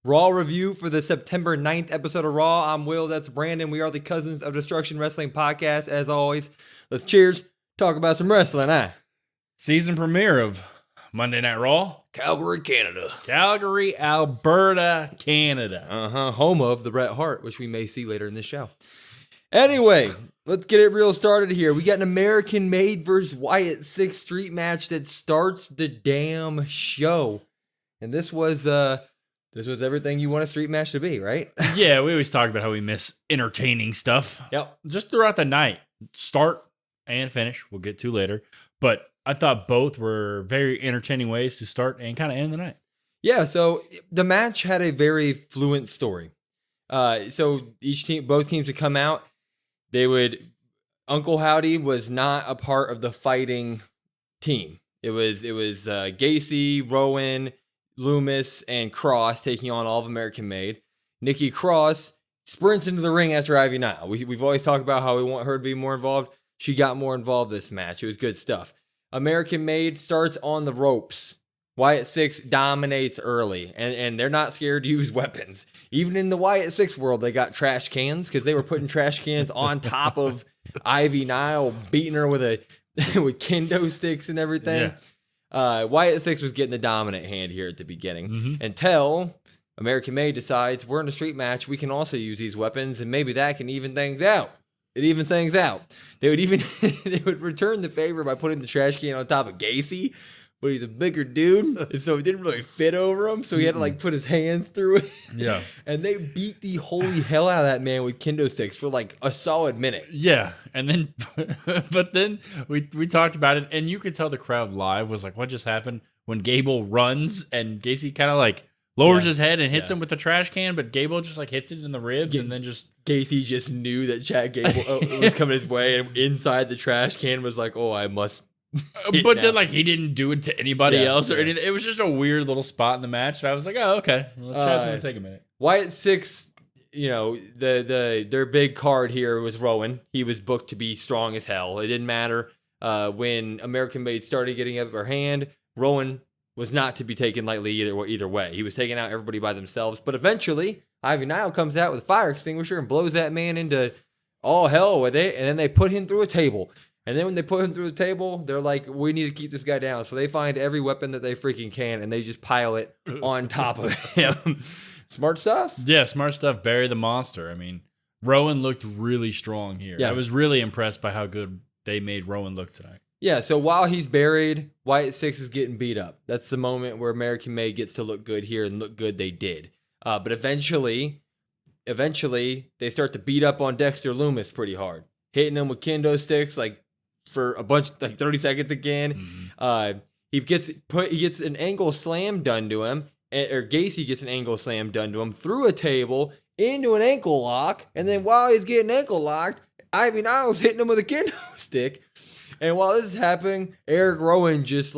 Raw review for the September 9th episode of Raw. I'm Will, that's Brandon. We are the Cousins of Destruction Wrestling podcast. As always, let's cheers, talk about some wrestling, Season premiere of Monday Night Raw. Calgary, Canada. Calgary, Alberta, Canada. Home of the Bret Hart, which we may see later in this show. Anyway, let's get it real started here. We got an American-made versus Wyatt 6 street match that starts the damn show. And this was everything you want a street match to be, right? Yeah, we always talk about how we miss entertaining stuff. Yep. Just throughout the night. Start and finish. We'll get to later. But I thought both were very entertaining ways to start and kind of end the night. Yeah, so the match had a very fluent story. So both teams would come out. Uncle Howdy was not a part of the fighting team. It was Gacy, Rowan, Loomis, and Cross taking on all of American Made. Nikki Cross sprints into the ring after Ivy Nile. We've always talked about how we want her to be more involved. She got more involved this match. It was good stuff. American Made starts on the ropes. Wyatt 6 dominates early, and they're not scared to use weapons. Even in the Wyatt 6 world, they got trash cans because they were putting trash cans on top of Ivy Nile, beating her with kendo sticks and everything. Yeah. Wyatt 6 was getting the dominant hand here at the beginning until American Made decides we're in a street match. We can also use these weapons, and maybe that can even things out. It evens things out. They would return the favor by putting the trash can on top of Gacy, but he's a bigger dude, and so it didn't really fit over him, so he had to put his hands through it. Yeah. And they beat the holy hell out of that man with kendo sticks for a solid minute. Yeah. And then, but then we talked about it, and you could tell the crowd live was like, what just happened? When Gable runs and Gacy kind of lowers his head and hits him with the trash can, but Gable just hits it in the ribs and then just... Gacy just knew that Chad Gable was coming his way, and inside the trash can was like, oh, I must... But then he didn't do it to anybody else or anything. It was just a weird little spot in the match, and I was like, oh, okay. Well, Chad's going to take a minute. Wyatt 6, their big card here was Rowan. He was booked to be strong as hell. It didn't matter. When American Made started getting up her hand, Rowan was not to be taken lightly either way. He was taking out everybody by themselves. But eventually, Ivy Nile comes out with a fire extinguisher and blows that man into all hell with it. And then they put him through a table. And then when they put him through the table, they're like, we need to keep this guy down. So they find every weapon that they freaking can, and they just pile it on top of him. Smart stuff. Yeah, smart stuff. Bury the monster. I mean, Rowan looked really strong here. Yeah. I was really impressed by how good they made Rowan look tonight. Yeah, so while he's buried, Wyatt 6 is getting beat up. That's the moment where American Made gets to look good here, and look good they did. But eventually, they start to beat up on Dexter Loomis pretty hard, hitting him with kendo sticks for a bunch, 30 seconds again. Mm-hmm. He gets an angle slam done to him, or Gacy gets an angle slam done to him through a table into an ankle lock, and then while he's getting ankle locked, Ivy Niles hitting him with a kendo stick. And while this is happening, Eric Rowan just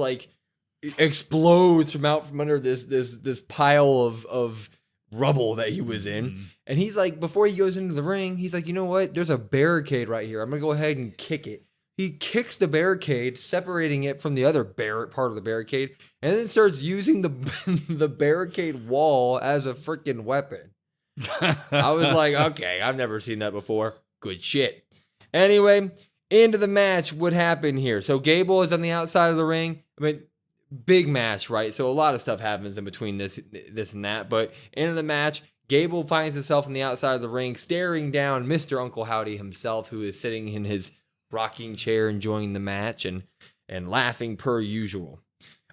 explodes from under this pile of rubble that he was in. Mm-hmm. And he's before he goes into the ring, he's like, you know what? There's a barricade right here. I'm going to go ahead and kick it. He kicks the barricade, separating it from the other part of the barricade, and then starts using the barricade wall as a freaking weapon. I was like, okay, I've never seen that before. Good shit. Anyway, into the match, what happened here? So Gable is on the outside of the ring. I mean, big match, right? So a lot of stuff happens in between this and that. But into the match, Gable finds himself on the outside of the ring, staring down Mr. Uncle Howdy himself, who is sitting in his rocking chair enjoying the match and laughing per usual.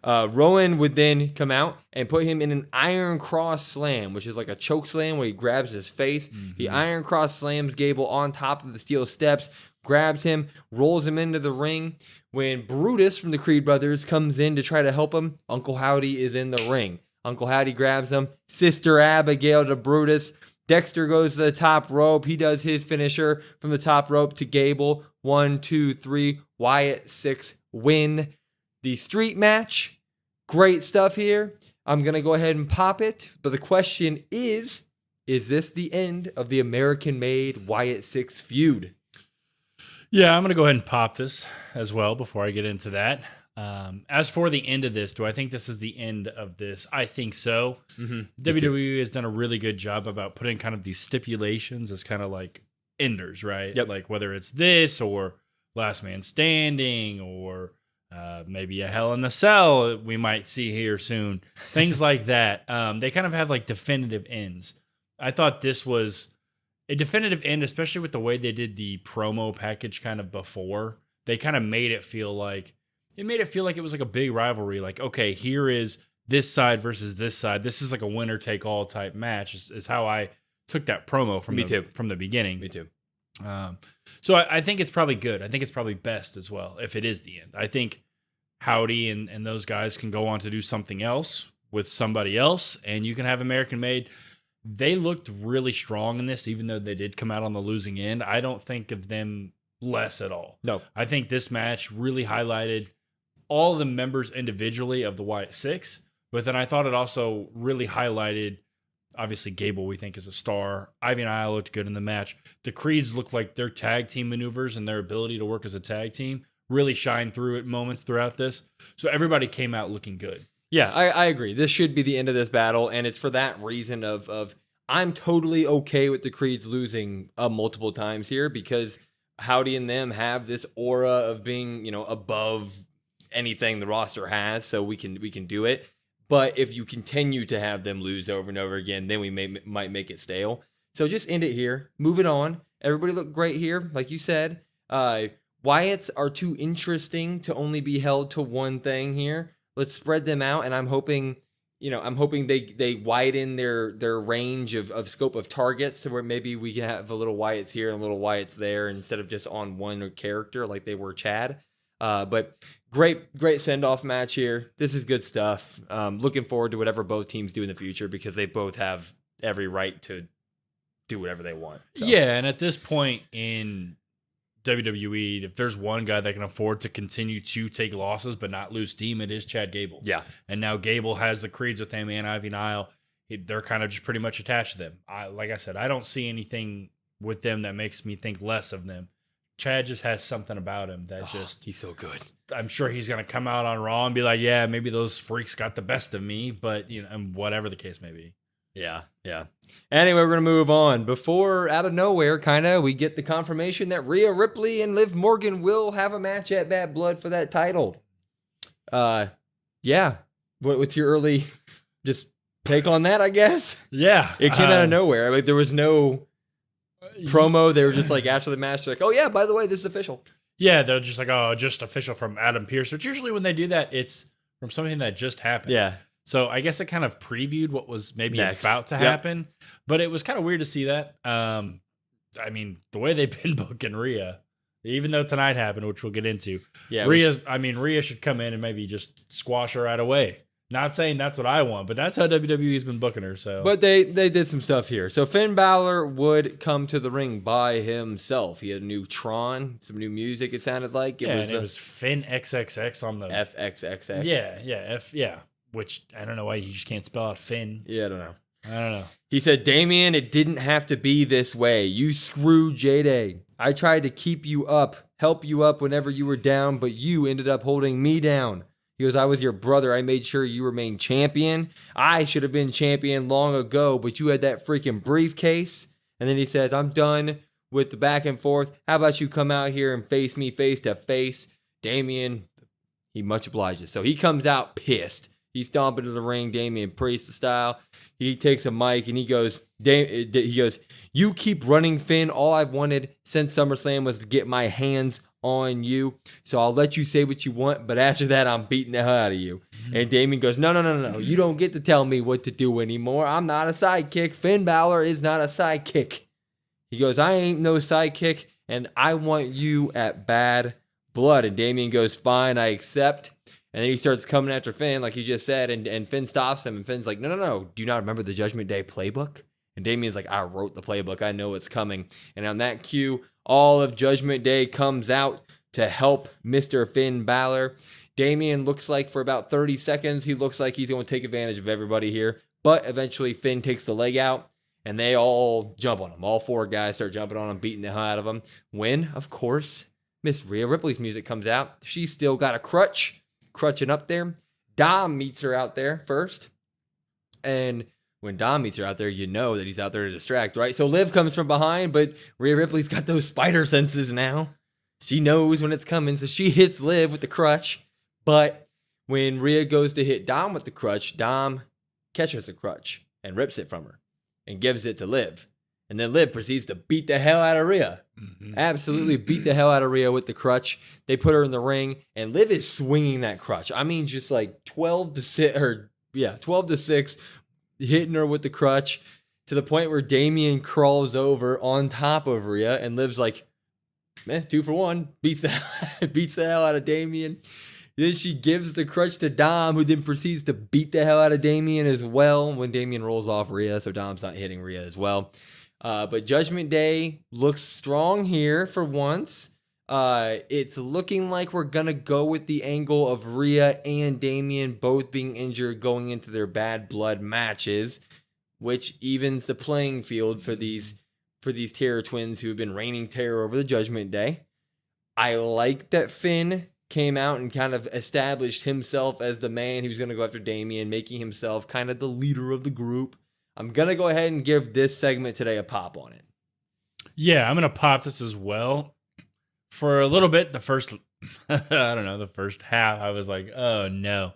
Rowan would then come out and put him in an Iron Cross Slam, which is like a choke slam where he grabs his face. Mm-hmm. He Iron Cross slams Gable on top of the steel steps, grabs him, rolls him into the ring. When Brutus from the Creed Brothers comes in to try to help him, Uncle Howdy is in the ring. Uncle Howdy grabs him. Sister Abigail to Brutus. Dexter goes to the top rope. He does his finisher from the top rope to Gable. 1, 2, 3. Wyatt 6 win the street match. Great stuff here. I'm going to go ahead and pop it. But the question is this the end of the American-made Wyatt 6 feud? Yeah, I'm going to go ahead and pop this as well before I get into that. As for the end of this, do I think this is the end of this? I think so. Mm-hmm. WWE has done a really good job about putting kind of these stipulations as kind of like enders, right? Yep. Like whether it's this or Last Man Standing or maybe a Hell in the Cell we might see here soon. Things like that. They kind of have like definitive ends. I thought this was a definitive end, especially with the way they did the promo package kind of before. They kind of made it feel like it was like a big rivalry. Like, okay, here is this side versus this side. This is like a winner take all type match is how I took that promo from the beginning. Me too. So I think it's probably good. I think it's probably best as well if it is the end. I think Howdy and those guys can go on to do something else with somebody else, and you can have American Made. They looked really strong in this, even though they did come out on the losing end. I don't think of them less at all. No. I think this match really highlighted all of the members individually of the Wyatt Six, but then I thought it also really highlighted, obviously, Gable, we think, is a star. Ivy and I looked good in the match. The Creeds looked like their tag team maneuvers and their ability to work as a tag team really shined through at moments throughout this. So everybody came out looking good. Yeah, I agree. This should be the end of this battle, and it's for that reason of I'm totally okay with the Creeds losing multiple times here because Howdy and them have this aura of being, above anything the roster has, so we can do it. But if you continue to have them lose over and over again, then we might make it stale. So just end it here. Move it on. Everybody looked great here, like you said. Wyatts are too interesting to only be held to one thing here. Let's spread them out, and I'm hoping they widen their range of scope of targets, so where maybe we can have a little Wyatts here and a little Wyatts there instead of just on one character like they were Chad. But great send-off match here. This is good stuff. Looking forward to whatever both teams do in the future because they both have every right to do whatever they want. So. Yeah, and at this point in WWE, if there's one guy that can afford to continue to take losses but not lose steam, it is Chad Gable. Yeah. And now Gable has the Creeds with him and Ivy Nile. They're kind of just pretty much attached to them. Like I said, I don't see anything with them that makes me think less of them. Chad just has something about him that he's so good. I'm sure he's going to come out on Raw and be like, yeah, maybe those freaks got the best of me, but and whatever the case may be. Yeah. Anyway, we're going to move on. Before, out of nowhere, we get the confirmation that Rhea Ripley and Liv Morgan will have a match at Bad Blood for that title. Yeah. What's your early just take on that, I guess? Yeah. It came out of nowhere. Like, there was no promo. They were just like, after the match, like, oh, yeah, by the way, this is official. Yeah, they're just like, oh, just official from Adam Pearce, which usually when they do that, it's from something that just happened. Yeah. So I guess it kind of previewed what was maybe about to happen, but it was kind of weird to see that. I mean, the way they've been booking Rhea, even though tonight happened, which we'll get into. Yeah, Rhea should come in and maybe just squash her right away. Not saying that's what I want, but that's how WWE's been booking her. So, but they did some stuff here. So Finn Balor would come to the ring by himself. He had a new Tron, some new music. It sounded like it was Finn XXX on the FXXX. Yeah. Which I don't know why you just can't spell out Finn. Yeah, I don't know. know. He said, Damian, it didn't have to be this way. You screwed J-Day. I tried to keep you up, help you up whenever you were down, but you ended up holding me down. He goes, I was your brother. I made sure you remained champion. I should have been champion long ago, but you had that freaking briefcase. And then he says, I'm done with the back and forth. How about you come out here and face me face to face? Damian, he much obliges. So he comes out pissed. He's stomping to the ring, Damian Priest style. He takes a mic and he goes, you keep running, Finn. All I've wanted since SummerSlam was to get my hands on you. So I'll let you say what you want, but after that, I'm beating the hell out of you. Mm-hmm. And Damian goes, no. You don't get to tell me what to do anymore. I'm not a sidekick. Finn Balor is not a sidekick. He goes, I ain't no sidekick, and I want you at Bad Blood. And Damian goes, fine, I accept. And then he starts coming after Finn, like he just said, and Finn stops him, and Finn's like, no. Do you not remember the Judgment Day playbook? And Damian's like, I wrote the playbook. I know it's coming. And on that cue, all of Judgment Day comes out to help Mr. Finn Balor. Damian looks like for about 30 seconds, he looks like he's going to take advantage of everybody here. But eventually Finn takes the leg out, and they all jump on him. All four guys start jumping on him, beating the hell out of him. When, of course, Miss Rhea Ripley's music comes out. She's still got a crutch. crutching up there. Dom meets her out there first. And when Dom meets her out there, you know that he's out there to distract, right? So Liv comes from behind, but Rhea Ripley's got those spider senses now. She knows when it's coming, so she hits Liv with the crutch. But when Rhea goes to hit Dom with the crutch, Dom catches the crutch and rips it from her and gives it to Liv. And then Liv proceeds to beat the hell out of Rhea. Mm-hmm. Absolutely beat the hell out of Rhea with the crutch. They put her in the ring, and Liv is swinging that crutch. I mean, just like 12 to 6, hitting her with the crutch to the point where Damian crawls over on top of Rhea, and Liv's like, 2 for 1, beats the hell out of Damian. Then she gives the crutch to Dom, who then proceeds to beat the hell out of Damian as well when Damian rolls off Rhea, so Dom's not hitting Rhea as well. But Judgment Day looks strong here for once. It's looking like we're going to go with the angle of Rhea and Damian both being injured going into their bad blood matches, which evens the playing field for these Terror Twins who have been reigning terror over the Judgment Day. I like that Finn came out and kind of established himself as the man who's going to go after Damian, making himself kind of the leader of the group. I'm going to go ahead and give this segment today a pop on it. Yeah, I'm going to pop this as well. For a little bit, the first half, I was like, oh no,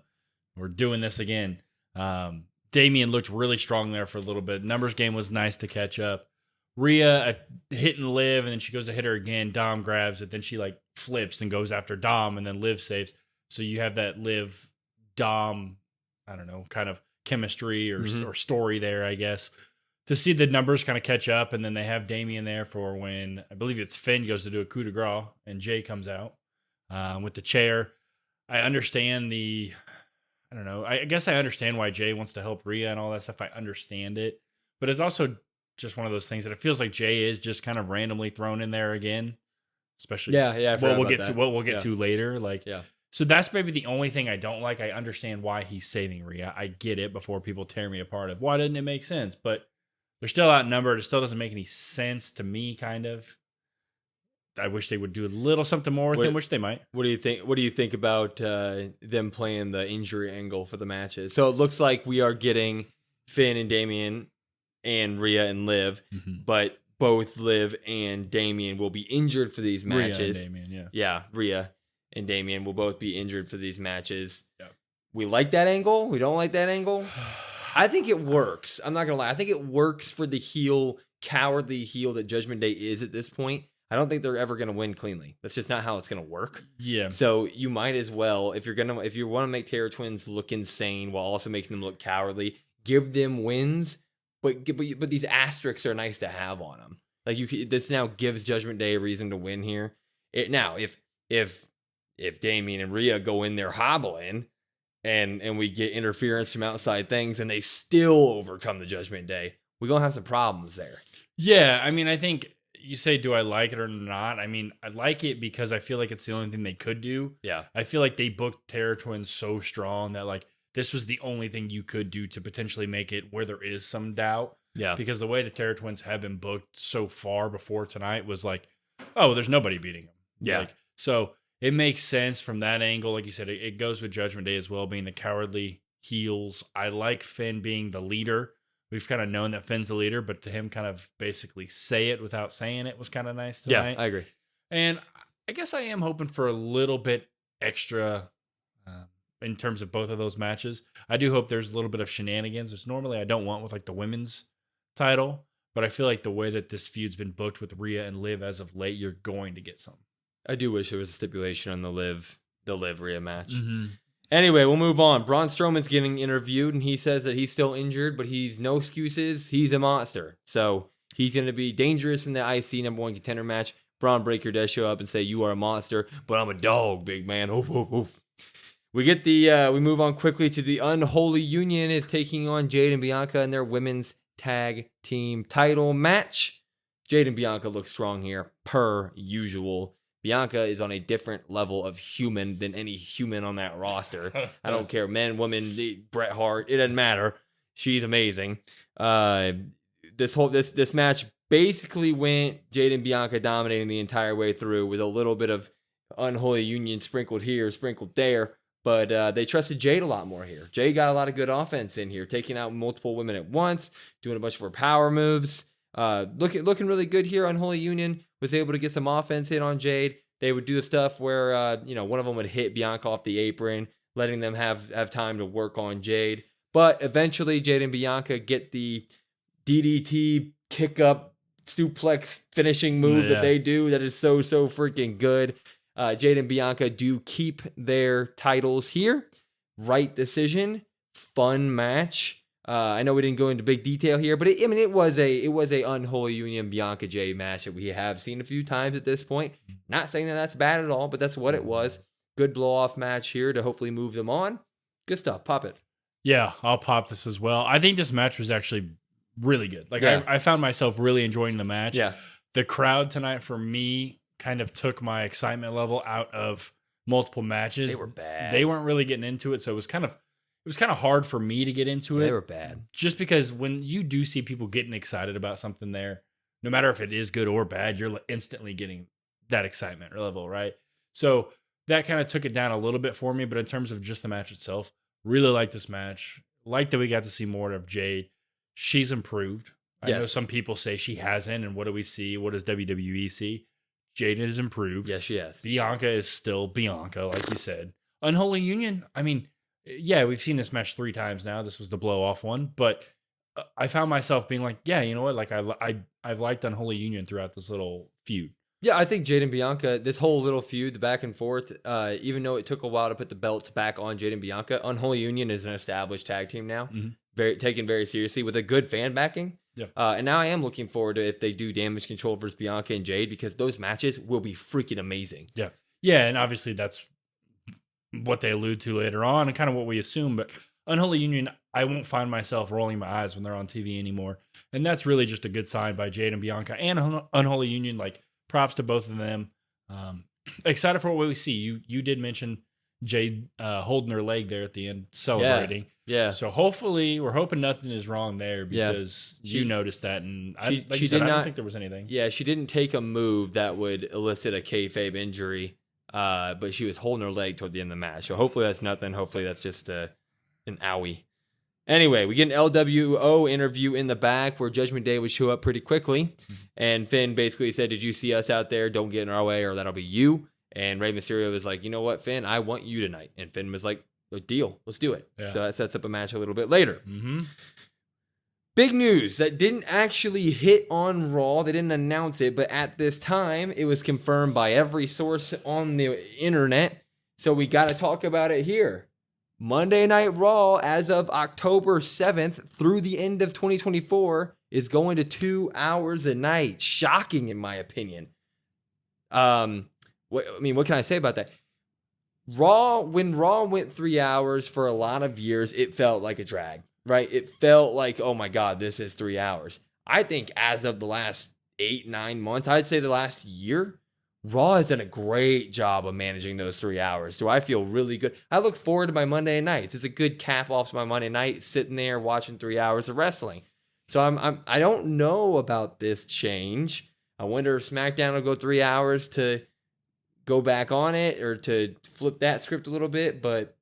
we're doing this again. Damian looked really strong there for a little bit. Numbers game was nice to catch up. Rhea hitting Liv, and then she goes to hit her again. Dom grabs it. Then she like flips and goes after Dom, and then Liv saves. So you have that Liv Dom, kind of chemistry or story there, I guess. To see the numbers kind of catch up, and then they have Damian there for when, I believe it's Finn goes to do a coup de grace, and Jey comes out with the chair. I understand I guess I understand why Jey wants to help Rhea and all that stuff. I understand it. But it's also just one of those things that it feels like Jey is just kind of randomly thrown in there again. Especially what we'll get to later. So that's maybe the only thing I don't like. I understand why he's saving Rhea. I get it before people tear me apart of why didn't it make sense? But they're still outnumbered. It still doesn't make any sense to me, kind of. I wish they would do a little something more with him, which they might. What do you think? What do you think about them playing the injury angle for the matches? So it looks like we are getting Finn and Damian and Rhea and Liv, but both Liv and Damian will be injured for these matches. Rhea and Damian, Rhea and Damian will both be injured for these matches. Yeah. We like that angle. We don't like that angle. I think it works. I'm not going to lie. I think it works for the cowardly heel that Judgment Day is at this point. I don't think they're ever going to win cleanly. That's just not how it's going to work. Yeah. So you might as well, if you want to make Terror Twins look insane while also making them look cowardly, give them wins, but these asterisks are nice to have on them. Like this now gives Judgment Day a reason to win here. Now, if Damian and Rhea go in there hobbling, and we get interference from outside things, and they still overcome the Judgment Day, we're going to have some problems there. Yeah, I mean, I think you say, do I like it or not? I mean, I like it because I feel like it's the only thing they could do. Yeah. I feel like they booked Terror Twins so strong that, like, this was the only thing you could do to potentially make it where there is some doubt. Yeah. Because the way the Terror Twins have been booked so far before tonight was like, oh, there's nobody beating them. Yeah. So it makes sense from that angle. Like you said, it goes with Judgment Day as well, being the cowardly heels. I like Finn being the leader. We've kind of known that Finn's the leader, but to him kind of basically say it without saying it was kind of nice tonight. Yeah, I agree. And I guess I am hoping for a little bit extra in terms of both of those matches. I do hope there's a little bit of shenanigans, which normally I don't want with like the women's title, but I feel like the way that this feud's been booked with Rhea and Liv as of late, you're going to get some. I do wish there was a stipulation on the Liv Rhea match. Mm-hmm. Anyway, we'll move on. Braun Strowman's getting interviewed, and he says that he's still injured, but he's no excuses. He's a monster. So he's going to be dangerous in the IC #1 contender match. Braun Breaker does show up and say, "You are a monster, but I'm a dog, big man." Oof, oof, oof. We move on quickly to the Unholy Union is taking on Jade and Bianca in their women's tag team title match. Jade and Bianca look strong here, per usual. Bianca is on a different level of human than any human on that roster. I don't care, men, women, Bret Hart, it doesn't matter. She's amazing. This match basically went Jade and Bianca dominating the entire way through with a little bit of Unholy Union sprinkled here, sprinkled there. But they trusted Jade a lot more here. Jade got a lot of good offense in here, taking out multiple women at once, doing a bunch of her power moves. Looking really good here. Unholy Union was able to get some offense in on Jade. They would do the stuff where one of them would hit Bianca off the apron, letting them have time to work on Jade. But eventually, Jade and Bianca get the DDT kick up suplex finishing move that they do that is so freaking good. Jade and Bianca do keep their titles here. Right decision, fun match. I know we didn't go into big detail here, but it was a Unholy Union Bianca Jade match that we have seen a few times at this point. Not saying that that's bad at all, but that's what it was. Good blow off match here to hopefully move them on. Good stuff. Pop it. Yeah, I'll pop this as well. I think this match was actually really good. I found myself really enjoying the match. Yeah. The crowd tonight for me kind of took my excitement level out of multiple matches. They were bad. They weren't really getting into it, so it was kind of hard for me to get into it. They were bad. Just because when you do see people getting excited about something there, no matter if it is good or bad, you're instantly getting that excitement level, right? So that kind of took it down a little bit for me, but in terms of just the match itself, really like this match. Like that we got to see more of Jade. She's improved. I know some people say she hasn't, and what do we see? What does WWE see? Jade has improved. Yes, she has. Bianca is still Bianca, like you said. Unholy Union, I mean, yeah, we've seen this match 3 times now. This was the blow-off one, but I found myself being like, yeah, you know what? Like I've liked Unholy Union throughout this little feud. Yeah, I think Jade and Bianca, this whole little feud, the back and forth, even though it took a while to put the belts back on Jade and Bianca, Unholy Union is an established tag team now, taken very seriously with a good fan backing. Yeah. And now I am looking forward to if they do Damage Control versus Bianca and Jade, because those matches will be freaking amazing. Yeah. Yeah, and obviously that's what they allude to later on and kind of what we assume. But Unholy Union, I won't find myself rolling my eyes when they're on TV anymore. And that's really just a good sign by Jade and Bianca and Unholy Union. Like, props to both of them. Excited for what we see. You did mention Jade holding her leg there at the end, celebrating. Yeah. So hopefully, we're hoping nothing is wrong there, because you noticed that, and I don't think there was anything. Yeah, she didn't take a move that would elicit a kayfabe injury, but she was holding her leg toward the end of the match. So hopefully that's nothing. Hopefully that's just an owie. Anyway, we get an LWO interview in the back where Judgment Day would show up pretty quickly, and Finn basically said, "Did you see us out there? Don't get in our way, or that'll be you." And Rey Mysterio was like, "You know what, Finn? I want you tonight." And Finn was like, "Deal, let's do it." Yeah. So that sets up a match a little bit later. Big news that didn't actually hit on Raw. They didn't announce it, but at this time, it was confirmed by every source on the internet. So we got to talk about it here. Monday Night Raw, as of October 7th through the end of 2024, is going to 2 hours a night. Shocking, in my opinion. What can I say about that? When Raw went 3 hours for a lot of years, it felt like a drag, right? It felt like, oh my God, this is 3 hours. I think as of the last 8-9 months, I'd say the last year, Raw has done a great job of managing those 3 hours. Do I feel really good? I look forward to my Monday nights. It's a good cap off to my Monday night, sitting there watching 3 hours of wrestling. So I don't know about this change. I wonder if SmackDown will go 3 hours to go back on it or to flip that script a little bit, but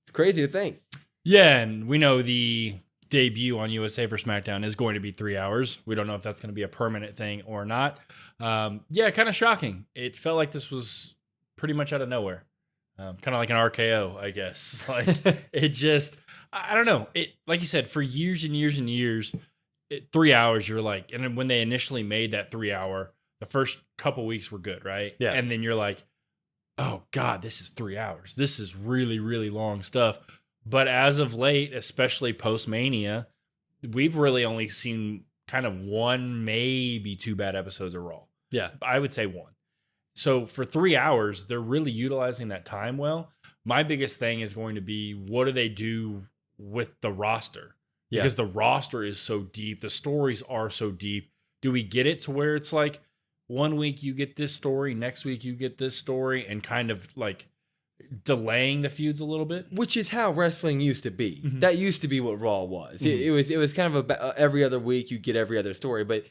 it's crazy to think. Yeah, and we know the debut on USA for SmackDown is going to be 3 hours. We don't know if that's going to be a permanent thing or not. Yeah, kind of shocking. It felt like this was pretty much out of nowhere. Kind of like an RKO, I guess. Like, it just, I don't know. It, like you said, for years and years and years, 3 hours, you're like, and then when they initially made that 3 hour, the first couple weeks were good, right? Yeah. And then you're like, oh God, this is 3 hours. This is really, really long stuff. But as of late, especially post-Mania, we've really only seen kind of 1, maybe 2 bad episodes of Raw. Yeah. I would say 1. So for 3 hours, they're really utilizing that time well. My biggest thing is going to be, what do they do with the roster? Because the roster is so deep. The stories are so deep. Do we get it to where it's like, 1 week you get this story, next week you get this story, and kind of like delaying the feuds a little bit? Which is how wrestling used to be. Mm-hmm. That used to be what Raw was. Mm-hmm. It was kind of every other week you get every other story, but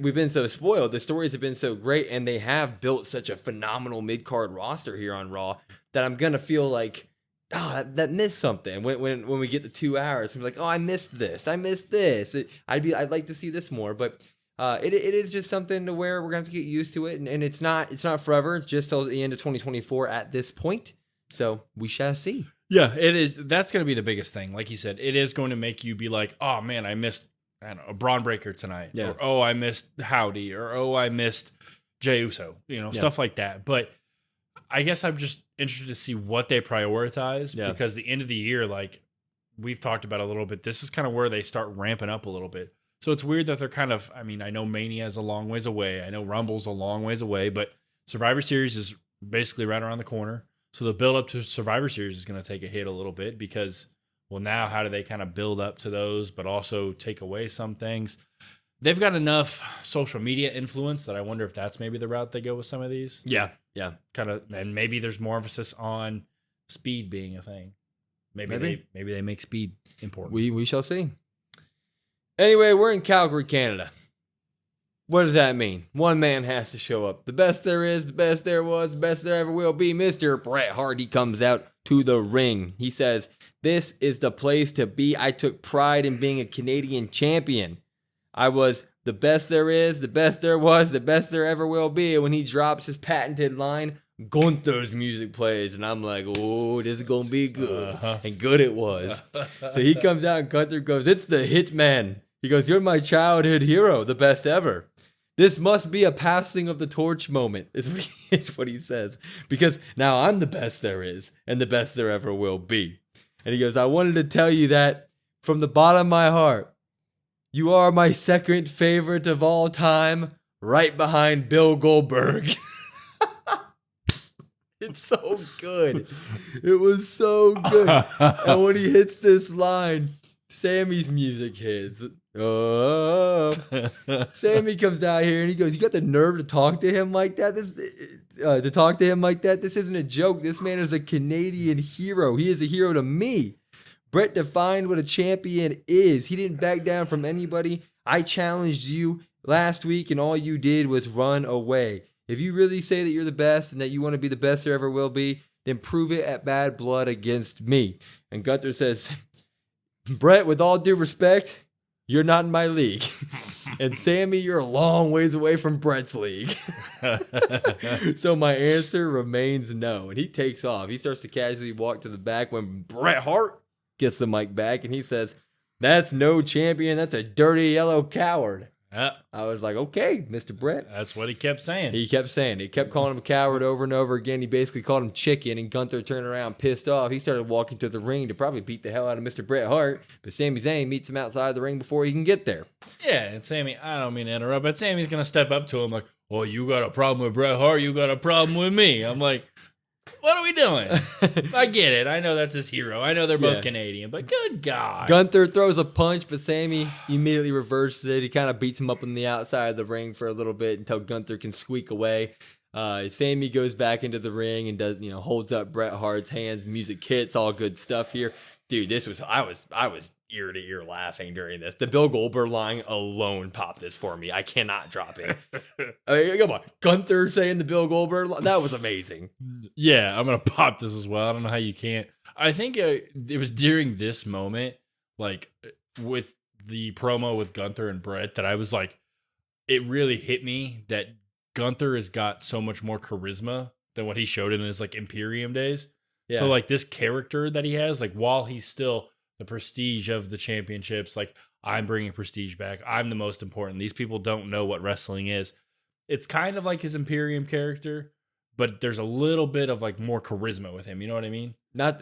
we've been so spoiled. The stories have been so great, and they have built such a phenomenal mid-card roster here on Raw that I'm going to feel like that missed something. When we get to 2 hours, I'm like, oh, I missed this. I'd like to see this more, but it is just something to where we're gonna have to get used to it, and it's not forever. It's just till the end of 2024 at this point. So we shall see. Yeah, it is. That's going to be the biggest thing. Like you said, it is going to make you be like, oh man, I missed a Braun Breaker tonight. Yeah. Or, oh, I missed Howdy. Or, oh, I missed Jey Uso. Stuff like that. But I guess I'm just interested to see what they prioritize because the end of the year, like we've talked about a little bit, this is kind of where they start ramping up a little bit. So it's weird that they're kind of, I mean, I know Mania is a long ways away. I know Rumble's a long ways away, but Survivor Series is basically right around the corner. So the build up to Survivor Series is going to take a hit a little bit because, well, now how do they kind of build up to those, but also take away some things? They've got enough social media influence that I wonder if that's maybe the route they go with some of these. Yeah. Kind of, and maybe there's more emphasis on speed being a thing. Maybe they make speed important. We shall see. Anyway, we're in Calgary, Canada. What does that mean? One man has to show up. The best there is, the best there was, the best there ever will be. Mr. Bret Hart, he comes out to the ring. He says, "This is the place to be. I took pride in being a Canadian champion. I was the best there is, the best there was, the best there ever will be." And when he drops his patented line, Gunther's music plays. And I'm like, oh, this is going to be good. And good it was. So he comes out and Gunther goes, "It's the Hitman." He goes, "You're my childhood hero, the best ever. This must be a passing of the torch moment," is what he says. "Because now I'm the best there is and the best there ever will be." And he goes, "I wanted to tell you that from the bottom of my heart, you are my second favorite of all time, right behind Bill Goldberg." It's so good. It was so good. And when he hits this line, Sammy's music hits. Oh, Sammy comes out here and he goes, "You got the nerve to talk to him like that? This isn't a joke. This man is a Canadian hero. He is a hero to me. Bret defined what a champion is. He didn't back down from anybody. I challenged you last week and all you did was run away. If you really say that you're the best and that you want to be the best there ever will be, then prove it at Bad Blood against me." And Gunther says, "Bret, with all due respect, you're not in my league. And Sammy, you're a long ways away from Bret's league." So my answer remains no. And he takes off. He starts to casually walk to the back when Bret Hart gets the mic back and he says, "That's no champion. That's a dirty yellow coward." I was like, okay, Mr. Bret. That's what he kept saying. He kept saying it. He kept calling him a coward over and over again. He basically called him chicken, and Gunther turned around pissed off. He started walking to the ring to probably beat the hell out of Mr. Bret Hart, but Sami Zayn meets him outside the ring before he can get there. Yeah, and Sammy, I don't mean to interrupt, but Sammy's going to step up to him like, "Oh, you got a problem with Bret Hart, you got a problem with me." I'm like, what are we doing? I get it. I know that's his hero. I know they're both Canadian, but good God. Gunther throws a punch, but Sammy immediately reverses it. He kind of beats him up on the outside of the ring for a little bit until Gunther can squeak away. Sammy goes back into the ring and does, holds up Bret Hart's hands. Music hits, all good stuff here. Dude, I was ear to ear laughing during this. The Bill Goldberg line alone popped this for me. I cannot drop it. I mean, come on. Gunther saying the Bill Goldberg line, that was amazing. Yeah, I'm going to pop this as well. I don't know how you can't. I think it was during this moment, like with the promo with Gunther and Bret, that I was like, it really hit me that Gunther has got so much more charisma than what he showed in his like Imperium days. Yeah. So like this character that he has, like while he's still the prestige of the championships, like I'm bringing prestige back. I'm the most important. These people don't know what wrestling is. It's kind of like his Imperium character, but there's a little bit of like more charisma with him. You know what I mean? Not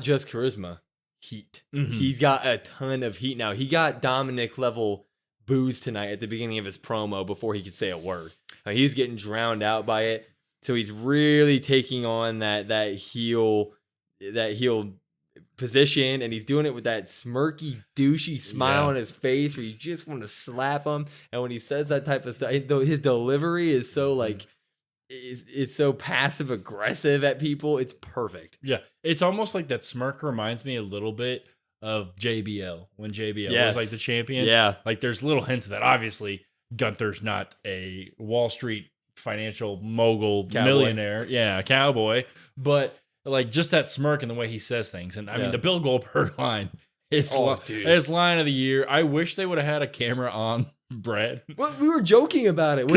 just charisma, heat. Mm-hmm. He's got a ton of heat now. He got Dominik level boos tonight at the beginning of his promo before he could say a word. He was getting drowned out by it. So he's really taking on that heel position, and he's doing it with that smirky, douchey smile on his face where you just want to slap him. And when he says that type of stuff, his delivery is so like it's so passive aggressive at people. It's perfect. Yeah, it's almost like that smirk reminds me a little bit of JBL when JBL was like the champion. Yeah, like there's little hints of that. Obviously, Gunther's not a Wall Street financial mogul millionaire, cowboy, but like just that smirk and the way he says things. And I mean, the Bill Goldberg line is his line of the year. I wish they would have had a camera on Bret. Well, we were joking about it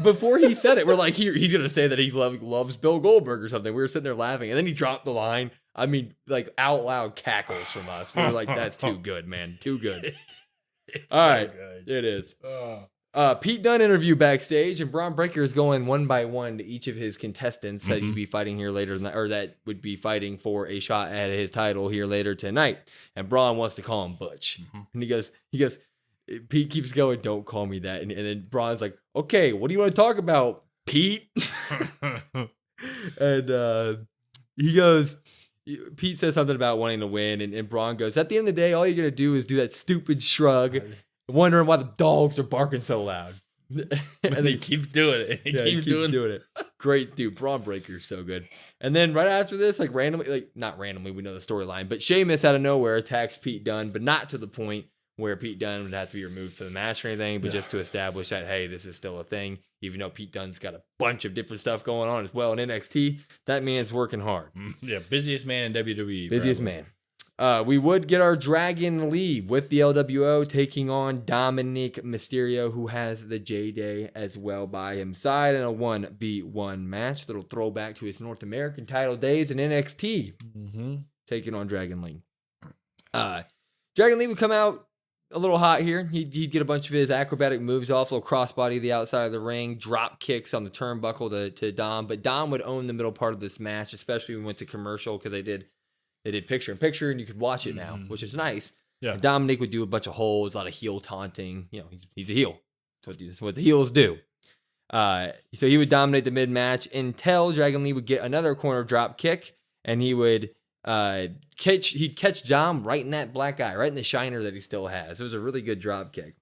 before he said it. We're like, he's going to say that he loves Bill Goldberg or something. We were sitting there laughing. And then he dropped the line. I mean, like out loud cackles from us. We were like, that's too good, man. Too good. All right. Good. It is. Pete Dunne interview backstage, and Bron Breakker is going one by one to each of his contestants that he'd be fighting here later, or that would be fighting for a shot at his title here later tonight. And Bron wants to call him Butch, and he goes. Pete keeps going, "Don't call me that," and then Bron's like, "Okay, what do you want to talk about, Pete?" And he goes. Pete says something about wanting to win, and Bron goes, "At the end of the day, all you're gonna do is do that stupid shrug." Wondering why the dogs are barking so loud. And he keeps doing it. He keeps doing it. Great dude. Bron Breakker's so good. And then right after this, like not randomly, we know the storyline, but Sheamus out of nowhere attacks Pete Dunne, but not to the point where Pete Dunne would have to be removed from the match or anything, but just to establish that, hey, this is still a thing. Even though Pete Dunne's got a bunch of different stuff going on as well in NXT, that man's working hard. Yeah, busiest man in WWE. Busiest man. We would get our Dragon Lee with the LWO taking on Dominik Mysterio, who has the J-Day as well by his side in a 1v1 match. Little throwback to his North American title days in NXT. Taking on Dragon Lee. Dragon Lee would come out a little hot here. He'd get a bunch of his acrobatic moves off, a little crossbody to the outside of the ring, drop kicks on the turnbuckle to Dom. But Dom would own the middle part of this match, especially when we went to commercial because they did picture-in-picture, and you could watch it now, which is nice. Yeah. And Dominik would do a bunch of holds, a lot of heel taunting. You know, he's a heel. That's what the heels do. So he would dominate the mid-match until Dragon Lee would get another corner drop kick, and he would catch Dom right in that black eye, right in the shiner that he still has. It was a really good drop kick.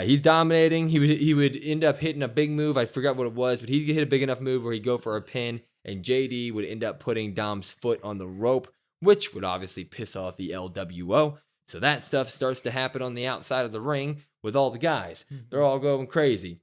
He's dominating. He would end up hitting a big move. I forgot what it was, but he'd hit a big enough move where he'd go for a pin, and JD would end up putting Dom's foot on the rope, which would obviously piss off the LWO. So that stuff starts to happen on the outside of the ring with all the guys. They're all going crazy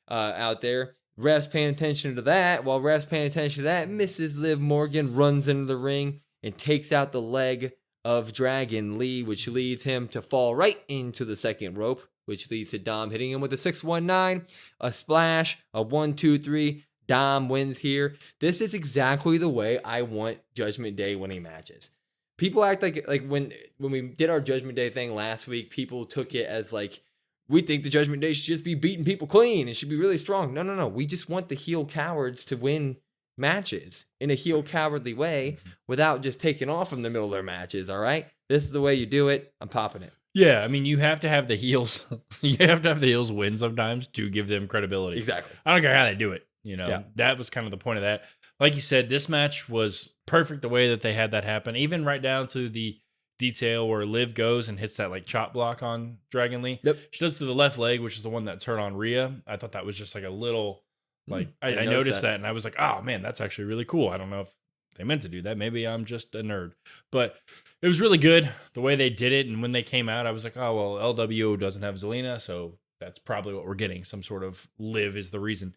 out there. Ref's paying attention to that. While ref's paying attention to that, Mrs. Liv Morgan runs into the ring and takes out the leg of Dragon Lee, which leads him to fall right into the second rope, which leads to Dom hitting him with a 619, a splash, a 1-2-3. Dom wins here. This is exactly the way I want Judgment Day winning matches. People act like when we did our Judgment Day thing last week, people took it as like, we think the Judgment Day should just be beating people clean and should be really strong. No. We just want the heel cowards to win matches in a heel cowardly way without just taking off from the middle of their matches, all right? This is the way you do it. I'm popping it. Yeah, I mean, you have to have the heels. You have to have the heels win sometimes to give them credibility. Exactly. I don't care how they do it. You know, That was kind of the point of that. Like you said, this match was perfect the way that they had that happen, even right down to the detail where Liv goes and hits that like chop block on Dragon Lee. Yep. She does to the left leg, which is the one that's hurt on Rhea. I thought that was just like a little, like, I noticed that and I was like, oh man, that's actually really cool. I don't know if they meant to do that. Maybe I'm just a nerd, but it was really good the way they did it. And when they came out, I was like, oh, well, LWO doesn't have Zelina, so that's probably what we're getting. Some sort of Liv is the reason.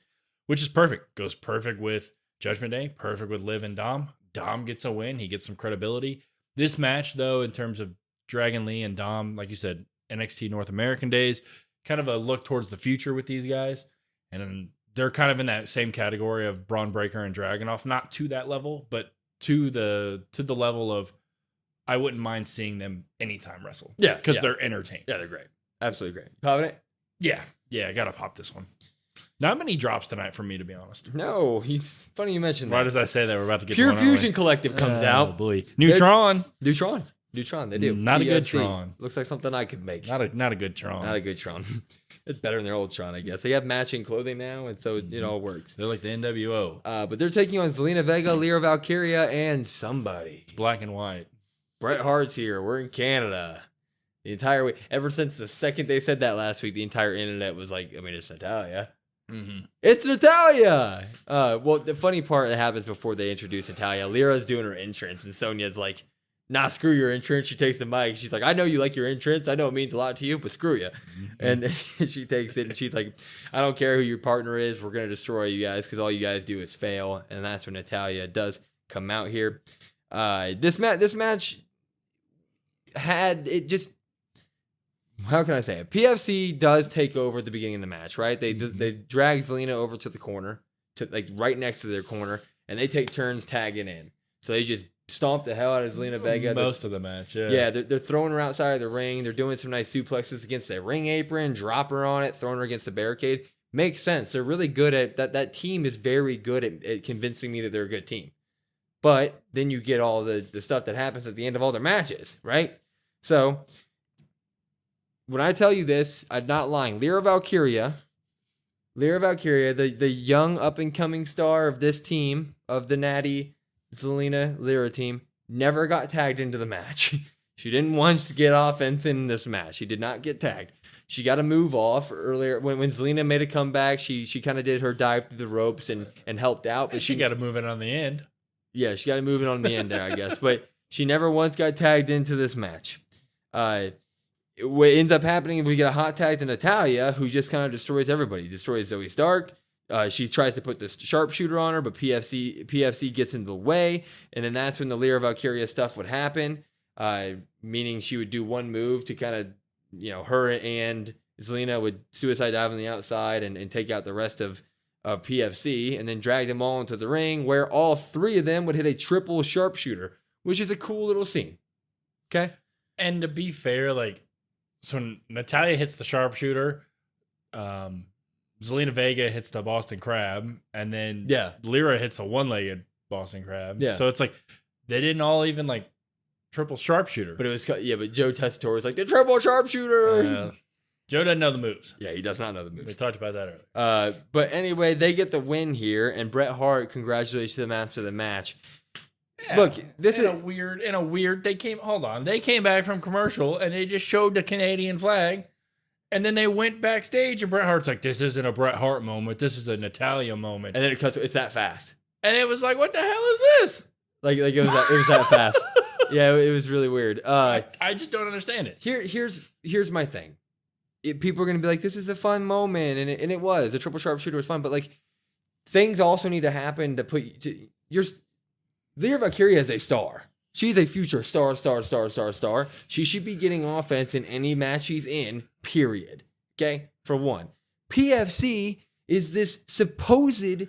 Which is perfect. Goes perfect with Judgment Day. Perfect with Liv and Dom. Dom gets a win. He gets some credibility. This match, though, in terms of Dragon Lee and Dom, like you said, NXT North American days, kind of a look towards the future with these guys. And they're kind of in that same category of Bron Breakker and Dragunov. Not to that level, but to the level of I wouldn't mind seeing them anytime wrestle. Yeah. Because they're entertaining. Yeah, they're great. Absolutely great. Popping it? Yeah, I got to pop this one. Not many drops tonight for me, to be honest. No, it's funny you mentioned that. Why does I say that? We're about to get Pure Fusion Collective comes out. Boy. Neutron, they do. Not a good Tron. Looks like something I could make. Not a good Tron. Not a good Tron. It's better than their old Tron, I guess. They have matching clothing now, and so it all works. They're like the NWO. But they're taking on Zelina Vega, Lyra Valkyria, and somebody. It's black and white. Bret Hart's here. We're in Canada. The entire way, ever since the second they said that last week, the entire internet was like, I mean, it's Natalia. It's Natalia. Well, the funny part that happens before they introduce Natalia, Lyra's doing her entrance, and Sonya's like, nah, screw your entrance. She takes the mic. She's like, I know you like your entrance. I know it means a lot to you, but screw you. And she takes it, and she's like, I don't care who your partner is. We're going to destroy you guys because all you guys do is fail. And that's when Natalia does come out here. This match had it just. How can I say it? PFC does take over at the beginning of the match, right? They drag Zelina over to the corner, to like right next to their corner, and they take turns tagging in. So they just stomp the hell out of Zelina Vega. Most of the match, yeah. Yeah, they're throwing her outside of the ring. They're doing some nice suplexes against the ring apron, drop her on it, throwing her against the barricade. Makes sense. They're really good at that. That team is very good at convincing me that they're a good team. But then you get all the stuff that happens at the end of all their matches, right? So when I tell you this, I'm not lying. Lyra Valkyria, the young up-and-coming star of this team, of the Natty Zelina Lyra team, never got tagged into the match. She didn't once get offense in this match. She did not get tagged. She got a move off earlier. When Zelina made a comeback, she kind of did her dive through the ropes and helped out. But she got to move it on the end. Yeah, she got to move it on the end there, I guess. But she never once got tagged into this match. What ends up happening is we get a hot tag to Natalia, who just kind of destroys everybody. Destroys Zoe Stark. She tries to put this sharpshooter on her, but PFC gets in the way. And then that's when the Lyra Valkyria stuff would happen, meaning she would do one move to kind of, her and Zelina would suicide dive on the outside and take out the rest of PFC, and then drag them all into the ring, where all three of them would hit a triple sharpshooter, which is a cool little scene. Okay? And to be fair, so Natalia hits the sharpshooter, Zelina Vega hits the Boston Crab, and then Lyra hits the one-legged Boston Crab. Yeah. So it's like they didn't all even triple sharpshooter. But it was but Joe Tessitore was like the triple sharpshooter. Joe doesn't know the moves. Yeah, he does not know the moves. We talked about that earlier. But anyway, they get the win here, and Bret Hart congratulates them after the match. Yeah. Look, this is in a weird. They came back from commercial and they just showed the Canadian flag, and then they went backstage, and Bret Hart's like, "This isn't a Bret Hart moment. This is a Natalia moment." And then it cuts. It's that fast. And it was like, "What the hell is this?" Like it was that fast. Yeah, it was really weird. I just don't understand it. Here's my thing. People are gonna be like, "This is a fun moment," and it was. The triple sharpshooter was fun, but things also need to happen to put your. Lyra Valkyria is a star. She's a future star. She should be getting offense in any match she's in, period. Okay? For one. PFC is this supposed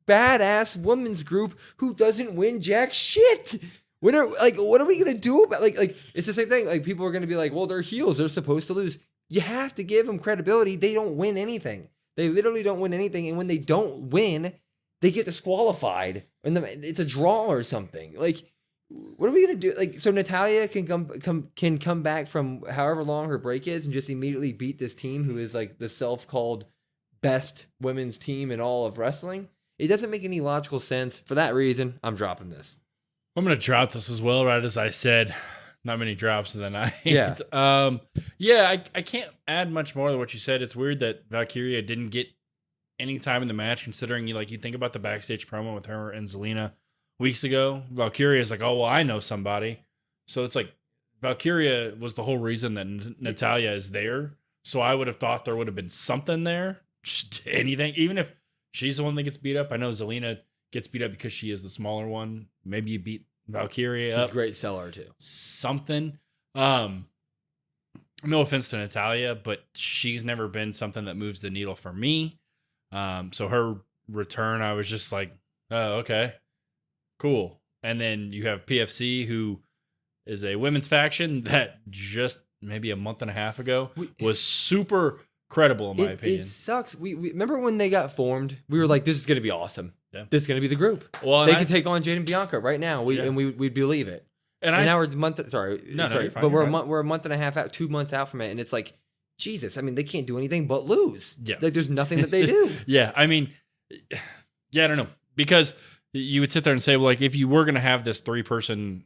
badass women's group who doesn't win jack shit. What are we going to do about it's the same thing. People are going to be like, well, they're heels. They're supposed to lose. You have to give them credibility. They don't win anything. They literally don't win anything. And when they don't win, they get disqualified, and it's a draw or something. What are we gonna do? So Natalia can come back from however long her break is, and just immediately beat this team who is the self-called best women's team in all of wrestling. It doesn't make any logical sense. For that reason, I'm dropping this. I'm gonna drop this as well, right as I said. Not many drops of the night. Yeah. I can't add much more to what you said. It's weird that Valkyria didn't get any time in the match, considering you think about the backstage promo with her and Zelina weeks ago. Valkyria is like, oh, well, I know somebody. So it's Valkyria was the whole reason that Natalia is there. So I would have thought there would have been something there. Just anything. Even if she's the one that gets beat up. I know Zelina gets beat up because she is the smaller one. Maybe you beat Valkyria up. She's a great seller too. Something. No offense to Natalia, but she's never been something that moves the needle for me. So her return, I was just like, oh, okay, cool. And then you have PFC, who is a women's faction that just maybe a month and a half ago was super credible, in my opinion. It sucks. We remember when they got formed, we were like, this is going to be awesome. Yeah. This is going to be the group. Well, they could take on Jade and Bianca right now. We'd believe it. And now we're a month. Sorry, but we're a month and a half out, 2 months out from it, and it's like, Jesus, I mean, they can't do anything but lose. Yeah. There's nothing that they do. Yeah, I mean, I don't know. Because you would sit there and say, well, if you were going to have this 3-person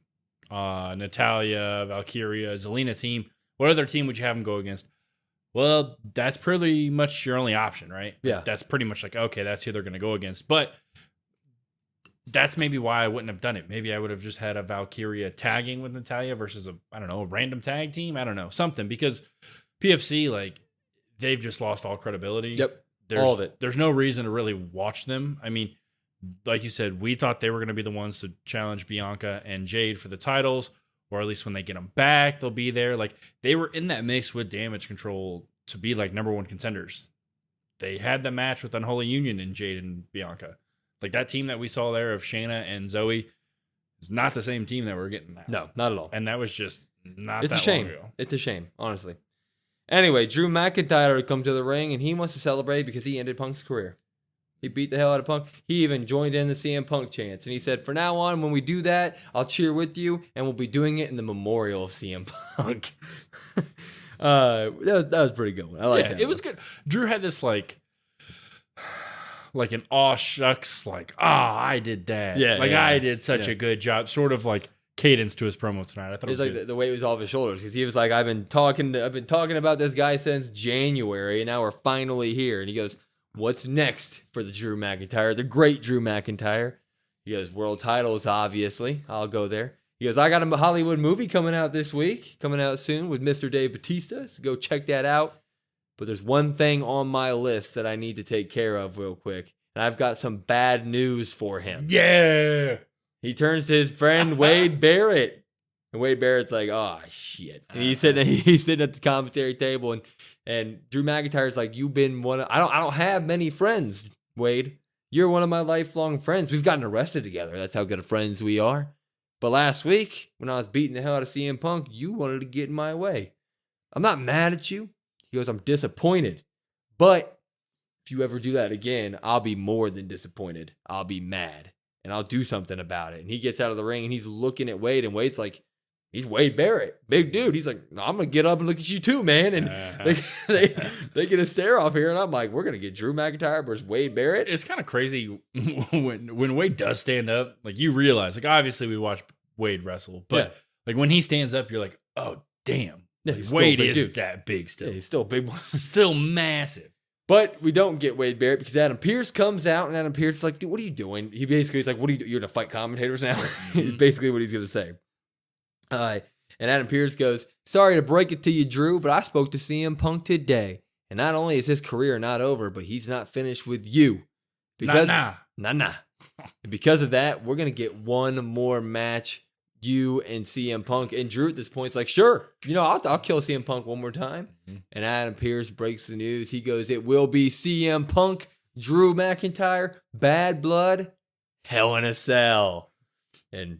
Natalia, Valkyria, Zelina team, what other team would you have them go against? Well, that's pretty much your only option, right? Yeah. That's pretty much okay, that's who they're going to go against. But that's maybe why I wouldn't have done it. Maybe I would have just had a Valkyria tagging with Natalia versus a random tag team. I don't know, something, because PFC, they've just lost all credibility. Yep. All of it. There's no reason to really watch them. I mean, like you said, we thought they were going to be the ones to challenge Bianca and Jade for the titles, or at least when they get them back, they'll be there. Like they were in that mix with Damage Control to be like number one contenders. They had the match with Unholy Union and Jade and Bianca. Like that team that we saw there of Shayna and Zoe is not the same team that we're getting now. No, not at all. And that was just not It's that a shame. long ago. It's a shame, honestly. Anyway, Drew McIntyre would come to the ring, and he wants to celebrate because he ended Punk's career. He beat the hell out of Punk. He even joined in the CM Punk chants, and he said, "From now on, when we do that, I'll cheer with you, and we'll be doing it in the memorial of CM Punk." that was a pretty good one. I like that. It was good. Drew had this like an aw shucks, like, I did that. Yeah, I did such a good job. Sort of like cadence to his promo tonight. I thought it's it was like good. the weight was off his shoulders because he was like, I've been talking about this guy since January, and now we're finally here. And he goes, "What's next for the Drew McIntyre, the great Drew McIntyre?" He goes, "World titles, obviously. I'll go there." He goes, "I got a Hollywood movie coming out this week, coming out soon with Mr. Dave Bautista. So go check that out. But there's one thing on my list that I need to take care of real quick. And I've got some bad news for him." Yeah. He turns to his friend Wade Barrett. And Wade Barrett's like, "Oh, shit." And he's sitting at the commentary table, and Drew McIntyre's like, "You've been one of, I don't have many friends, Wade. You're one of my lifelong friends. We've gotten arrested together. That's how good of friends we are. But last week, when I was beating the hell out of CM Punk, you wanted to get in my way. I'm not mad at you." He goes, "I'm disappointed. But if you ever do that again, I'll be more than disappointed. I'll be mad. And I'll do something about it." And he gets out of the ring and he's looking at Wade, and Wade's like, he's Wade Barrett, big dude. He's like, "No, I'm going to get up and look at you too, man." And they get a stare off here. And I'm like, we're going to get Drew McIntyre versus Wade Barrett. It's kind of crazy when Wade does stand up, like you realize, like obviously we watch Wade wrestle, but like when he stands up, you're like, oh, damn. Yeah, Like, he's still Wade a big is dude. that big still. Yeah, he's still a big one. Still massive. But we don't get Wade Barrett because Adam Pearce comes out, and Adam Pearce is like, "Dude, what are you doing?" He's like, "What are you doing? You're going to fight commentators now?" Is basically what he's going to say. And Adam Pearce goes, "Sorry to break it to you, Drew, but I spoke to CM Punk today. And not only is his career not over, but he's not finished with you. Because, nah. And because of that, we're going to get one more match, you and CM Punk." And Drew at this point is like, "Sure, I'll kill CM Punk one more time." Mm-hmm. And Adam Pearce breaks the news. He goes, "It will be CM Punk, Drew McIntyre, Bad Blood, Hell in a Cell." And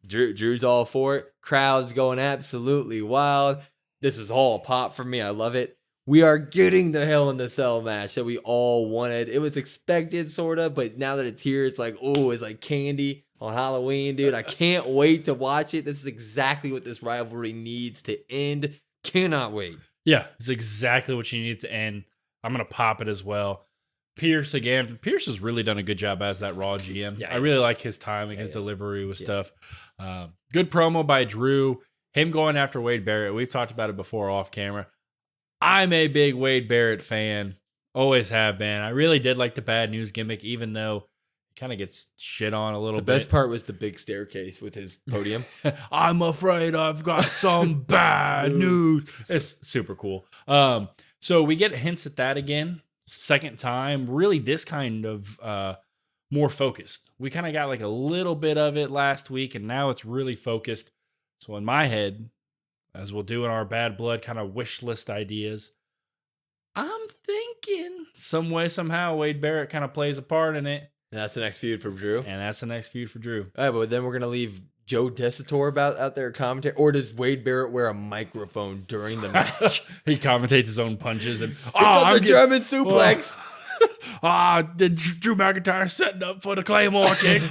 Drew's all for it. Crowd's going absolutely wild. This is all a pop for me. I love it. We are getting the Hell in the Cell match that we all wanted. It was expected, sort of, but now that it's here, it's like, oh, it's like candy on Halloween, dude. I can't wait to watch it. This is exactly what this rivalry needs to end. Cannot wait. Yeah, it's exactly what you need to end. I'm going to pop it as well. Pierce again. Pierce has really done a good job as that Raw GM. Yeah, I really like his timing, his delivery with stuff. Good promo by Drew. Him going after Wade Barrett. We've talked about it before off camera. I'm a big Wade Barrett fan. Always have been. I really did like the bad news gimmick, even though it kind of gets shit on a little bit. The best part was the big staircase with his podium. "I'm afraid I've got some bad news." It's super cool. So we get hints at that again. Second time, really this kind of more focused. We kind of got like a little bit of it last week, and now it's really focused. So in my head, as we'll do in our Bad Blood kind of wish list ideas, I'm thinking some way, somehow, Wade Barrett kind of plays a part in it. And that's the next feud for Drew. And that's the next feud for Drew. All right, but then we're going to leave Joe Tessitore out there commentating. Or does Wade Barrett wear a microphone during the match? He commentates his own punches and the German suplex. Did Drew McIntyre setting up for the Claymore kick?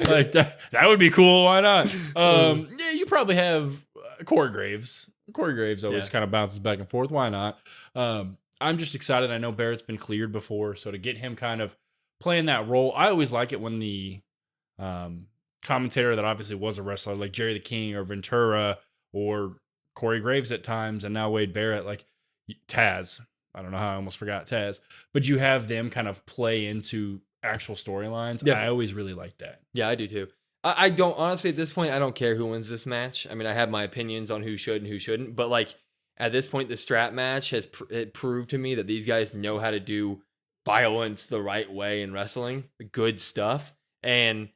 Like that would be cool. Why not? Yeah, you probably have Corey Graves. Corey Graves always kind of bounces back and forth. Why not? I'm just excited. I know Barrett's been cleared before, so to get him kind of playing that role, I always like it when the commentator that obviously was a wrestler, like Jerry the King or Ventura or Corey Graves at times, and now Wade Barrett, like Taz. I don't know how I almost forgot Taz, but you have them kind of play into actual storylines. Yeah. I always really like that. Yeah, I do too. I don't, honestly, at this point, I don't care who wins this match. I mean, I have my opinions on who should and who shouldn't, but like at this point, the strap match has proved to me that these guys know how to do violence the right way in wrestling, good stuff. And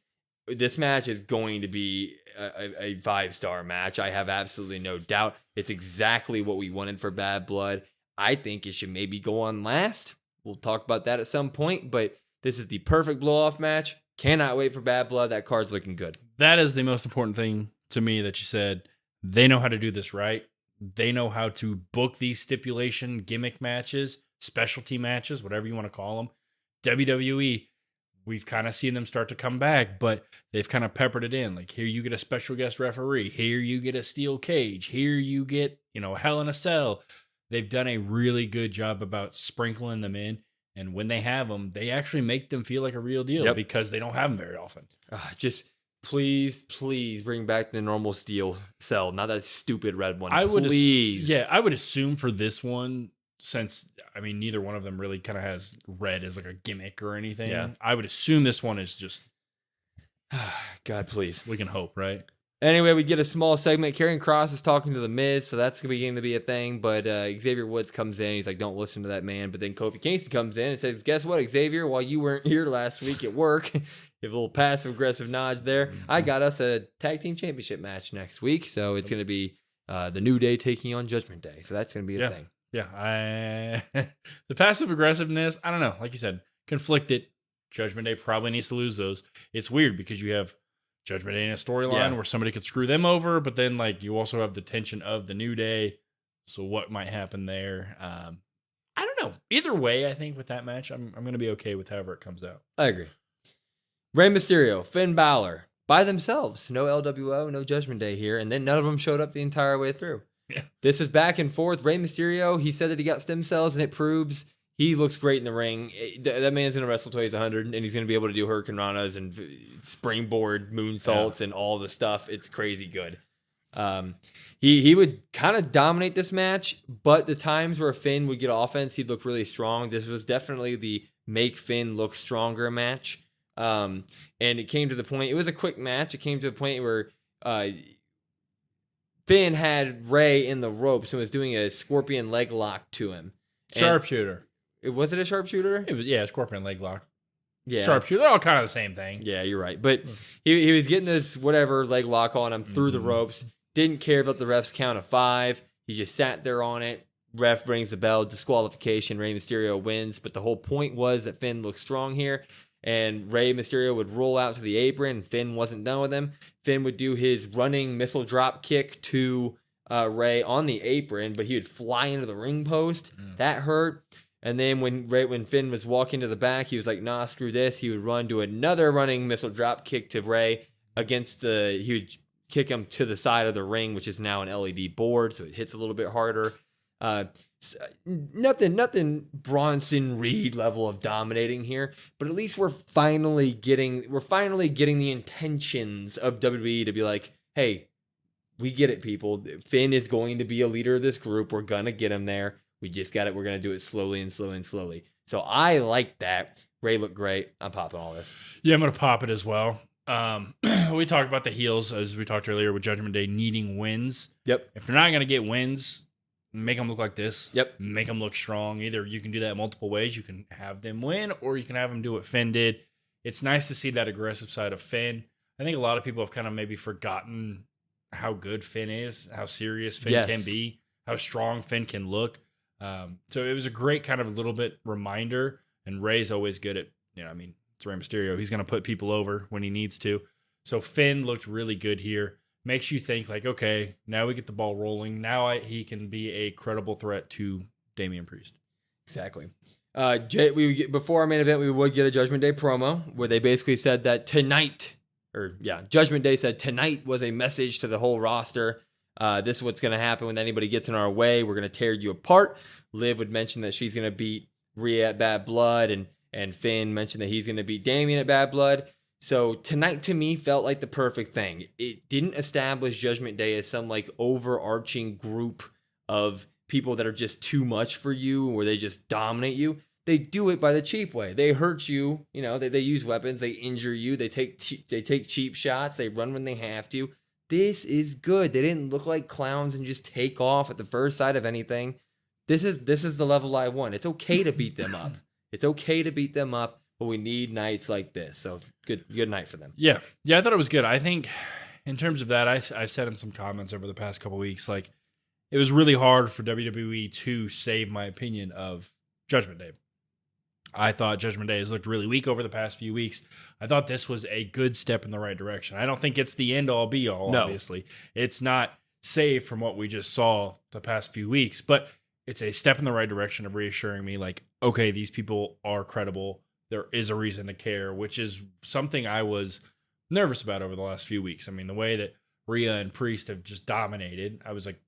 this match is going to be a 5-star match. I have absolutely no doubt. It's exactly what we wanted for Bad Blood. I think it should maybe go on last. We'll talk about that at some point, but this is the perfect blow-off match. Cannot wait for Bad Blood. That card's looking good. That is the most important thing to me that you said. They know how to do this right. They know how to book these stipulation gimmick matches, specialty matches, whatever you want to call them. WWE, we've kind of seen them start to come back, but they've kind of peppered it in. Like, here you get a special guest referee. Here you get a steel cage. Here you get, Hell in a Cell. They've done a really good job about sprinkling them in. And when they have them, they actually make them feel like a real deal because they don't have them very often. Just please bring back the normal steel cell, not that stupid red one. I would assume for this one, since neither one of them really kind of has red as like a gimmick or anything. Yeah. I would assume this one is just God, please. We can hope, right? Anyway, we get a small segment. Karrion Kross is talking to The Miz, so that's beginning to be a thing. But Xavier Woods comes in. He's like, don't listen to that man. But then Kofi Kingston comes in and says, guess what, Xavier? While you weren't here last week at work, you have a little passive-aggressive nods there. I got us a tag team championship match next week. So it's going to be the New Day taking on Judgment Day. So that's going to be a thing. Yeah. The passive-aggressiveness, I don't know. Like you said, conflicted. Judgment Day probably needs to lose those. It's weird because you have Judgment Day in a storyline where somebody could screw them over, but then you also have the tension of the New Day. So what might happen there? I don't know. Either way, I think with that match, I'm going to be okay with however it comes out. I agree. Rey Mysterio, Finn Balor, by themselves. No LWO, no Judgment Day here. And then none of them showed up the entire way through. Yeah. This was back and forth. Rey Mysterio, he said that he got stem cells, and it proves he looks great in the ring. That man's going to wrestle till he's 100, and he's going to be able to do Hurricane Ranas and springboard moonsaults and all the stuff. It's crazy good. He would kind of dominate this match, but the times where Finn would get offense, he'd look really strong. This was definitely the make Finn look stronger match. And it came to the point, it was a quick match. It came to the point where Finn had Rey in the ropes and was doing a scorpion leg lock to him. Sharpshooter. Was it a sharpshooter? It was, scorpion leg lock. Yeah. Sharpshooter. They're all kind of the same thing. Yeah, you're right. But he was getting this whatever leg lock on him through the ropes. Didn't care about the ref's count of 5. He just sat there on it. Ref rings the bell. Disqualification. Rey Mysterio wins. But the whole point was that Finn looked strong here. And Rey Mysterio would roll out to the apron. Finn wasn't done with him. Finn would do his running missile drop kick to Rey on the apron. But he would fly into the ring post. That hurt. And then when Finn was walking to the back, he was like, nah, screw this. He would run to another running missile drop kick to Rey he would kick him to the side of the ring, which is now an LED board, so it hits a little bit harder. Nothing Bronson Reed level of dominating here, but at least we're finally getting the intentions of WWE to be like, hey, we get it, people. Finn is going to be a leader of this group. We're gonna get him there. We just got it. We're going to do it slowly and slowly and slowly. So I like that. Rey looked great. I'm popping all this. Yeah, I'm going to pop it as well. We talked about the heels, as we talked earlier, with Judgment Day needing wins. Yep. If they're not going to get wins, make them look like this. Yep. Make them look strong. Either you can do that multiple ways. You can have them win, or you can have them do what Finn did. It's nice to see that aggressive side of Finn. I think a lot of people have kind of maybe forgotten how good Finn is, how serious Finn can be, how strong Finn can look. So it was a great kind of little bit reminder, and Rey's always good at, it's Rey Mysterio. He's going to put people over when he needs to. So Finn looked really good here. Makes you think like, okay, now we get the ball rolling. Now he can be a credible threat to Damian Priest. Exactly. Before our main event, we would get a Judgment Day promo where they basically said that Judgment Day said tonight was a message to the whole roster. This is what's going to happen when anybody gets in our way. We're going to tear you apart. Liv would mention that she's going to beat Rhea at Bad Blood, and Finn mentioned that he's going to beat Damian at Bad Blood. So tonight to me felt like the perfect thing. It didn't establish Judgment Day as some overarching group of people that are just too much for you, where they just dominate you. They do it by the cheap way. They hurt you. They use weapons. They injure you. They take cheap shots. They run when they have to. This is good. They didn't look like clowns and just take off at the first sight of anything. This is the level I want. It's okay to beat them up. It's okay to beat them up, but we need nights like this. So good night for them. Yeah. Yeah, I thought it was good. I think in terms of that, I said in some comments over the past couple weeks, like, it was really hard for WWE to save my opinion of Judgment Day. I thought Judgment Day has looked really weak over the past few weeks. I thought this was a good step in the right direction. I don't think it's the end-all be-all, No. obviously. It's not saved from what we just saw the past few weeks, but it's a step in the right direction of reassuring me, like, okay, these people are credible. There is a reason to care, which is something I was nervous about over the last few weeks. I mean, the way that Rhea and Priest have just dominated, I was like,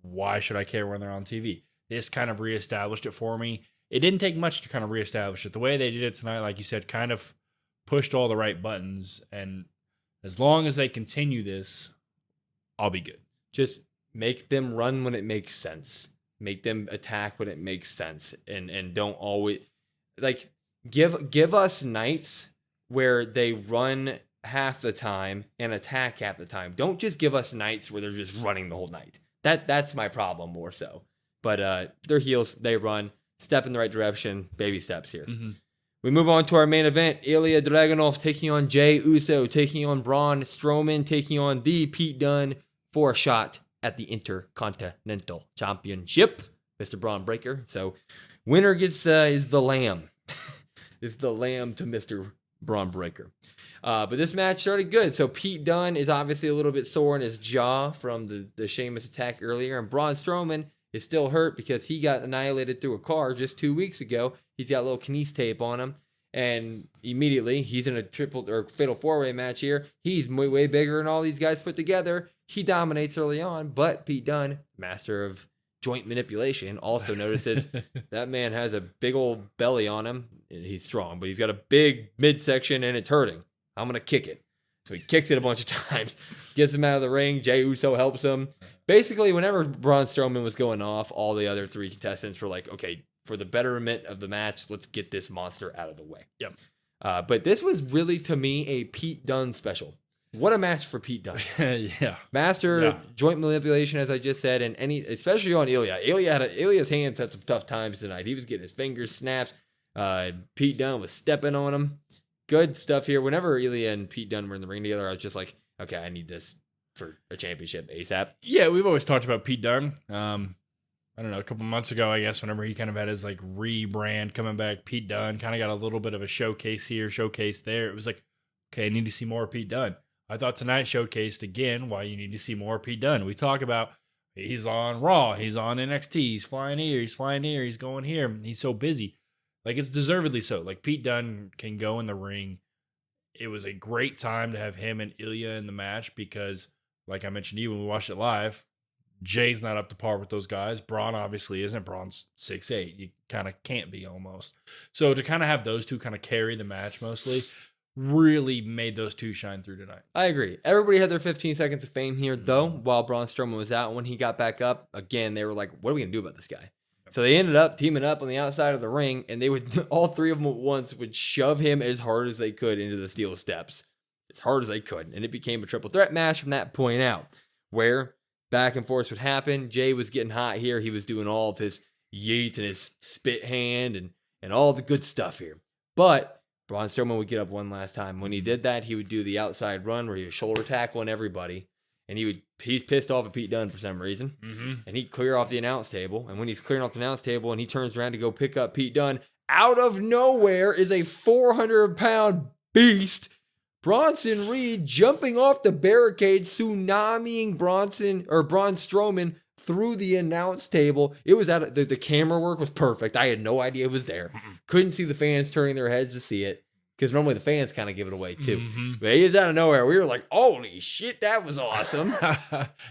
why should I care when they're on TV? This kind of reestablished it for me. It didn't take much to kind of reestablish it. The way they did it tonight, like you said, kind of pushed all the right buttons. And as long as they continue this, I'll be good. Just make them run when it makes sense. Make them attack when it makes sense. And don't always, like, give us nights where they run half the time and attack half the time. Don't just give us nights where they're just running the whole night. That's my problem more so. But they're heels, they run, step in the right direction, baby steps here. Mm-hmm. We move on to our main event. Ilya Dragunov taking on Jey Uso, taking on Braun Strowman, taking on the Pete Dunne for a shot at the Intercontinental Championship. Mr. Braun Breaker. So winner gets is the lamb. It's the lamb to Mr. Braun Breaker. But this match started good. So Pete Dunne is obviously a little bit sore in his jaw from the Sheamus attack earlier. And Braun Strowman is still hurt because he got annihilated through a car just 2 weeks ago. He's got a little kinese tape on him. And immediately, he's in a triple or fatal four-way match here. He's way bigger than all these guys put together. He dominates early on. But Pete Dunne, master of joint manipulation, also notices that man has a big old belly on him. He's strong, but he's got a big midsection and it's hurting. I'm going to kick it. So he kicks it a bunch of times, gets him out of the ring. Jey Uso helps him. Basically, whenever Braun Strowman was going off, all the other three contestants were like, okay, for the betterment of the match, let's get this monster out of the way. Yep. But this was really, to me, a Pete Dunne special. What a match for Pete Dunne. Yeah. Master joint manipulation, as I just said, and especially on Ilya. Ilya's hands had some tough times tonight. He was getting his fingers snapped. Pete Dunne was stepping on him. Good stuff here. Whenever Ilya and Pete Dunne were in the ring together, I was just like, okay, I need this for a championship ASAP. Yeah, we've always talked about Pete Dunne. I don't know, a couple months ago, I guess, whenever he kind of had his like rebrand coming back, Pete Dunne kind of got a little bit of a showcase here, showcase there. It was like, okay, I need to see more Pete Dunne. I thought tonight showcased again why you need to see more Pete Dunne. We talk about he's on Raw, he's on NXT, he's flying here, he's going here. He's so busy. Like, it's deservedly so. Like, Pete Dunne can go in the ring. It was a great time to have him and Ilya in the match because, like I mentioned to you when we watched it live, Jay's not up to par with those guys. Braun obviously isn't. Braun's 6'8". You kind of can't be almost. So to kind of have those two kind of carry the match mostly really made those two shine through tonight. I agree. Everybody had their 15 seconds of fame here, though, while Braun Strowman was out. When he got back up, again, they were like, what are we going to do about this guy? So they ended up teaming up on the outside of the ring, and they would, all three of them at once, would shove him as hard as they could into the steel steps. As hard as they could. And it became a triple threat match from that point out, where back and forth would happen. Jay was getting hot here. He was doing all of his yeet and his spit hand and all the good stuff here. But Braun Strowman would get up one last time. When he did that, he would do the outside run where he was shoulder tackling everybody. And he's pissed off at Pete Dunne for some reason. Mm-hmm. And he'd clear off the announce table. And when he's clearing off the announce table and he turns around to go pick up Pete Dunne, out of nowhere is a 400-pound beast, Bronson Reed, jumping off the barricade, tsunamiing Braun Strowman through the announce table. It was the camera work was perfect. I had no idea it was there. Couldn't see the fans turning their heads to see it. Because normally the fans kind of give it away too. Mm-hmm. But he is out of nowhere. We were like, holy shit, that was awesome.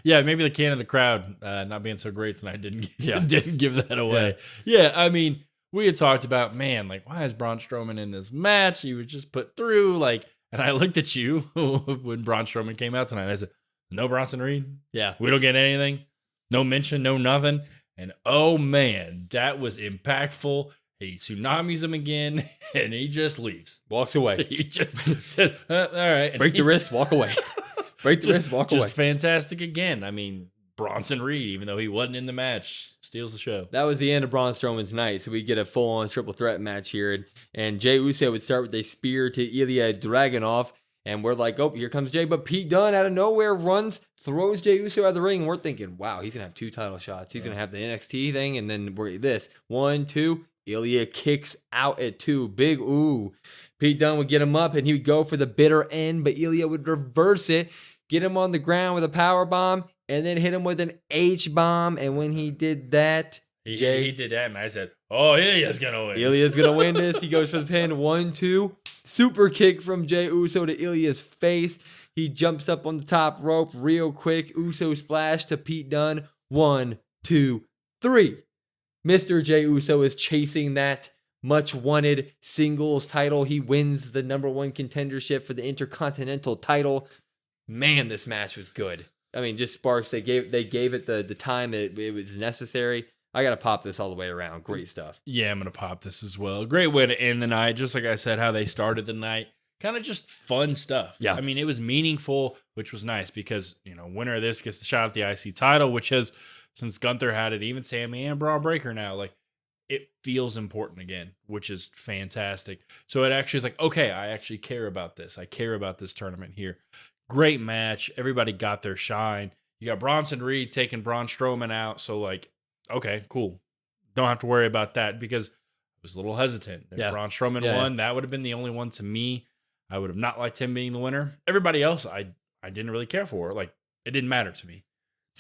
Yeah, maybe the can of the crowd not being so great tonight didn't give that away. Yeah, I mean, we had talked about, man, like, why is Braun Strowman in this match? He was just put through, like, and I looked at you when Braun Strowman came out tonight. I said, no Bronson Reed? Yeah. We don't get anything? No mention, no nothing? And oh, man, that was impactful. He tsunamis him again, and he just leaves. Walks away. He just says, all right. Break the wrist, walk away. Break the wrist, walk away. Just fantastic again. I mean, Bronson Reed, even though he wasn't in the match, steals the show. That was the end of Braun Strowman's night, so we get a full-on triple threat match here. And Jey Uso would start with a spear to Ilya Dragunov, and we're like, oh, here comes Jey. But Pete Dunne out of nowhere runs, throws Jey Uso out of the ring, and we're thinking, wow, he's going to have 2 title shots. He's going to have the NXT thing, and then we're this. 1, 2, Ilya kicks out at 2. Big ooh. Pete Dunne would get him up, and he would go for the bitter end, but Ilya would reverse it, get him on the ground with a power bomb, and then hit him with an H-bomb. And when he did that, he did that, and I said, oh, Ilya's going to win. Ilya's going to win this. He goes for the pin. 1, 2. Super kick from Jey Uso to Ilya's face. He jumps up on the top rope real quick. Uso splash to Pete Dunne. 1, 2, 3. Mr. Jey Uso is chasing that much wanted singles title. He wins the #1 contendership for the Intercontinental title. Man, this match was good. I mean, just sparks. They gave it the time it was necessary. I got to pop this all the way around. Great stuff. Yeah, I'm going to pop this as well. Great way to end the night. Just like I said, how they started the night. Kind of just fun stuff. Yeah. I mean, it was meaningful, which was nice because, winner of this gets the shot at the IC title, which has, since Gunther had it, even Sammy and Braun Breaker now, like, it feels important again, which is fantastic. So it actually is like, okay, I actually care about this. I care about this tournament here. Great match. Everybody got their shine. You got Bronson Reed taking Braun Strowman out. So, like, okay, cool. Don't have to worry about that because I was a little hesitant. If Braun Strowman won, that would have been the only one to me. I would have not liked him being the winner. Everybody else, I didn't really care for. Like, it didn't matter to me.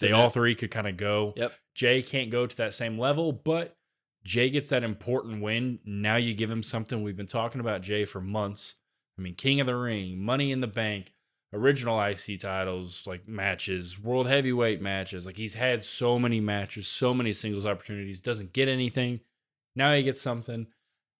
They all three could kind of go. Yep. Jey can't go to that same level, but Jey gets that important win. Now you give him something. We've been talking about Jey for months. I mean, King of the Ring, Money in the Bank, original IC titles, like matches, world heavyweight matches. Like, he's had so many matches, so many singles opportunities, doesn't get anything. Now he gets something,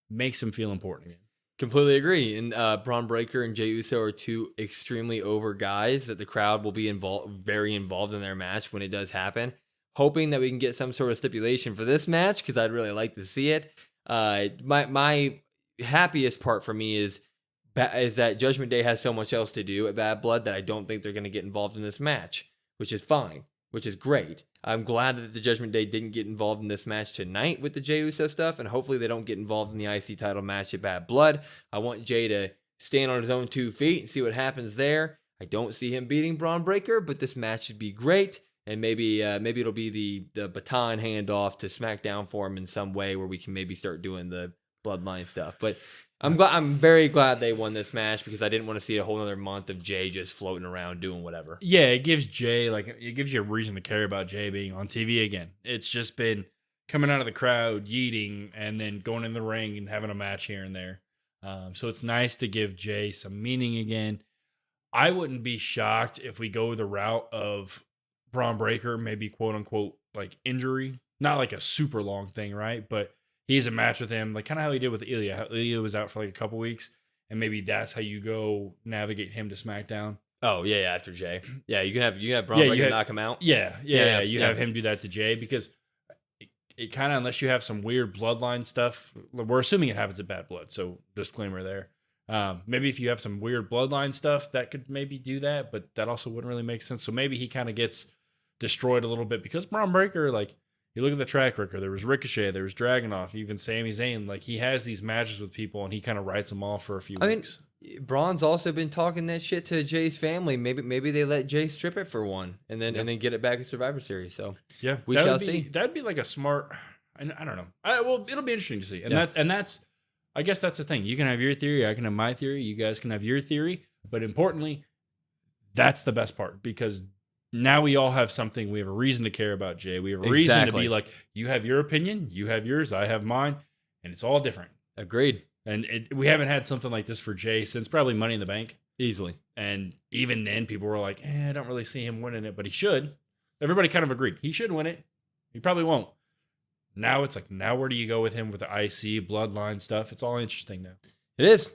makes him feel important again. Completely agree. And Braun Breaker and Jey Uso are 2 extremely over guys that the crowd will be very involved in their match when it does happen. Hoping that we can get some sort of stipulation for this match because I'd really like to see it. My happiest part for me is that Judgment Day has so much else to do at Bad Blood that I don't think they're going to get involved in this match, which is fine, which is great. I'm glad that the Judgment Day didn't get involved in this match tonight with the Jey Uso stuff, and hopefully they don't get involved in the IC title match at Bad Blood. I want Jey to stand on his own 2 feet and see what happens there. I don't see him beating Braun Breaker, but this match should be great, and maybe it'll be the baton handoff to SmackDown for him in some way where we can maybe start doing the Bloodline stuff. But I'm very glad they won this match because I didn't want to see a whole other month of Jey just floating around doing whatever. Yeah, it gives Jey, it gives you a reason to care about Jey being on TV again. It's just been coming out of the crowd, yeeting, and then going in the ring and having a match here and there. So it's nice to give Jey some meaning again. I wouldn't be shocked if we go the route of Braun Breaker, maybe quote unquote, like injury. Not like a super long thing, right? But he's a match with him, like kind of how he did with Ilya. How Ilya was out for like a couple weeks, and maybe that's how you go navigate him to SmackDown. Oh yeah, after Jey, yeah, you can have Braun Breaker knock him out. Yeah. You have him do that to Jey because it kind of, unless you have some weird bloodline stuff, we're assuming it happens at Bad Blood, so disclaimer there. Maybe if you have some weird bloodline stuff, that could maybe do that, but that also wouldn't really make sense. So maybe he kind of gets destroyed a little bit because Braun Breaker, like. You look at the track record, there was Ricochet, there was Dragunov, even Sami Zayn. Like, he has these matches with people, and he kind of writes them off for a few weeks. Mean, Braun's also been talking that shit to Jey's family. Maybe they let Jey strip it for one, and then get it back in Survivor Series. So yeah, we shall see. That'd be like a smart. I don't know. Well, it'll be interesting to see, and that's. I guess that's the thing. You can have your theory, I can have my theory. You guys can have your theory, but importantly, that's the best part because. Now we all have something. We have a reason to care about Jey. We have a reason to be like, you have your opinion, you have yours, I have mine, and it's all different. Agreed. And we haven't had something like this for Jey since probably Money in the Bank. Easily. And even then, people were like, I don't really see him winning it, but he should. Everybody kind of agreed. He should win it. He probably won't. Now it's like, now where do you go with him with the IC, bloodline stuff? It's all interesting now. It is.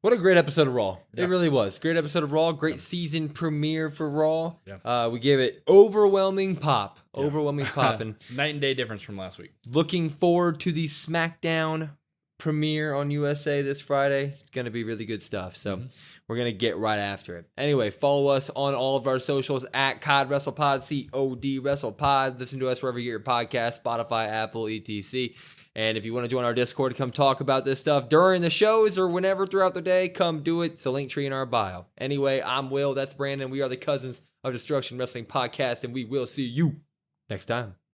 What a great episode of Raw. Yeah. It really was. Great episode of Raw. Great season premiere for Raw. Yeah. We gave it overwhelming pop. Yeah. Overwhelming pop. And night and day difference from last week. Looking forward to the SmackDown premiere on USA this Friday. It's going to be really good stuff. So we're going to get right after it. Anyway, follow us on all of our socials at COD WrestlePod, COD WrestlePod. Listen to us wherever you get your podcast, Spotify, Apple, etc. And if you want to join our Discord, come talk about this stuff during the shows or whenever throughout the day, come do it. It's a link tree in our bio. Anyway, I'm Will. That's Brandon. We are the Cousins of Destruction Wrestling Podcast, and we will see you next time.